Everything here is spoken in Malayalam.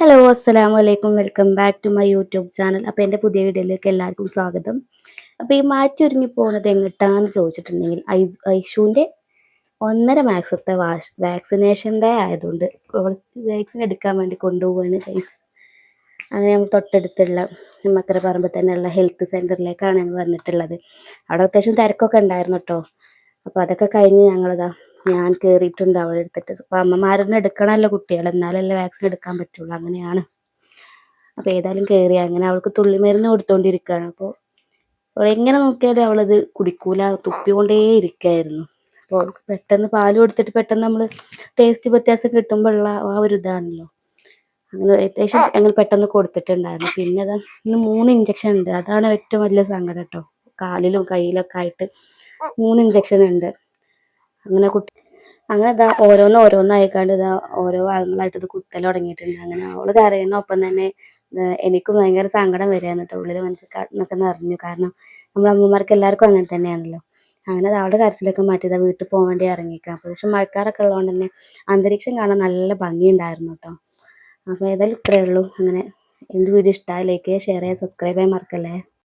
ഹലോ അസ്സലാമു അലൈക്കും welcome back to my YouTube channel. അപ്പോൾ എൻ്റെ പുതിയ വീഡിയോയിലേക്ക് എല്ലാവർക്കും സ്വാഗതം. അപ്പോൾ ഈ മാറ്റി ഒരുങ്ങി പോകുന്നത് എങ്ങോട്ടാന്ന് ചോദിച്ചിട്ടുണ്ടെങ്കിൽ ഐഷുവിൻ്റെ 1.5 മാസത്തെ വാക്സിനേഷൻ ഡേ ആയതുകൊണ്ട് വാക്സിൻ എടുക്കാൻ വേണ്ടി കൊണ്ടുപോവാണ് ഗൈസ്. അങ്ങനെ നമ്മൾ തൊട്ടടുത്തുള്ള മക്കര പറമ്പിൽ തന്നെയുള്ള ഹെൽത്ത് സെൻറ്ററിലേക്കാണ് ഞങ്ങൾ വന്നിട്ടുള്ളത്. അവിടെ അത്യാവശ്യം തിരക്കൊക്കെ ഉണ്ടായിരുന്നു കേട്ടോ. അപ്പോൾ അതൊക്കെ കഴിഞ്ഞ് ഞാൻ കയറിയിട്ടുണ്ട് അവിടെ എടുത്തിട്ട്. അപ്പോൾ അമ്മമാരൊന്നും എടുക്കണമല്ലോ കുട്ടികൾ, എന്നാലല്ലേ വാക്സിൻ എടുക്കാൻ പറ്റുള്ളൂ, അങ്ങനെയാണ്. അപ്പോൾ ഏതായാലും കയറി അങ്ങനെ അവൾക്ക് തുള്ളിമരുന്ന് കൊടുത്തുകൊണ്ടിരിക്കുകയാണ്. അപ്പോൾ അവൾ എങ്ങനെ നോക്കിയാലും അവളത് കുടിക്കൂല, തുപ്പിക്കൊണ്ടേ ഇരിക്കുകയായിരുന്നു. അപ്പോൾ അവൾക്ക് പെട്ടെന്ന് പാല് കൊടുത്തിട്ട് പെട്ടെന്ന് നമ്മൾ ടേസ്റ്റ് വ്യത്യാസം കിട്ടുമ്പോഴുള്ള ആ ഒരു ഇതാണല്ലോ, അങ്ങനെ ഏകദേശം അങ്ങനെ പെട്ടെന്ന് കൊടുത്തിട്ടുണ്ടായിരുന്നു. പിന്നെ ഇന്ന് 3 ഇഞ്ചക്ഷൻ ഉണ്ട്, അതാണ് ഏറ്റവും വലിയ സങ്കടം കേട്ടോ. കാലിലും കയ്യിലൊക്കെ ആയിട്ട് 3 ഇഞ്ചക്ഷൻ ഉണ്ട്. അങ്ങനെ ഓരോന്നായിക്കാണ്ട് ഓരോ ഭാഗങ്ങളായിട്ട് ഇത് കുത്തൽ തുടങ്ങിയിട്ടുണ്ട്. അങ്ങനെ അവള് കരയണ ഒപ്പം തന്നെ എനിക്കും ഭയങ്കര സങ്കടം വരികയാണ് കേട്ടോ. ഉള്ളിൽ മനസ്സിലൊക്കെ നിറഞ്ഞു. കാരണം നമ്മുടെ അമ്മമാർക്ക് എല്ലാവർക്കും അങ്ങനെ തന്നെയാണല്ലോ. അങ്ങനെ അവളുടെ കരച്ചിലൊക്കെ മാറ്റി വീട്ടിൽ പോകാൻ വേണ്ടി ഇറങ്ങിക്കാം. അപ്പോൾ പക്ഷെ മഴക്കാരൊക്കെ ഉള്ളതുകൊണ്ട് തന്നെ അന്തരീക്ഷം കാണാൻ നല്ല ഭംഗിയുണ്ടായിരുന്നു കേട്ടോ. അപ്പോൾ ഏതായാലും ഇത്രയേ ഉള്ളൂ. അങ്ങനെ എൻ്റെ വീഡിയോ ഇഷ്ടമായി ലൈക്ക് ചെയ്യുക, ഷെയർ ചെയ്യുക, സബ്സ്ക്രൈബ് ചെയ്യാൻ മറക്കല്ലേ.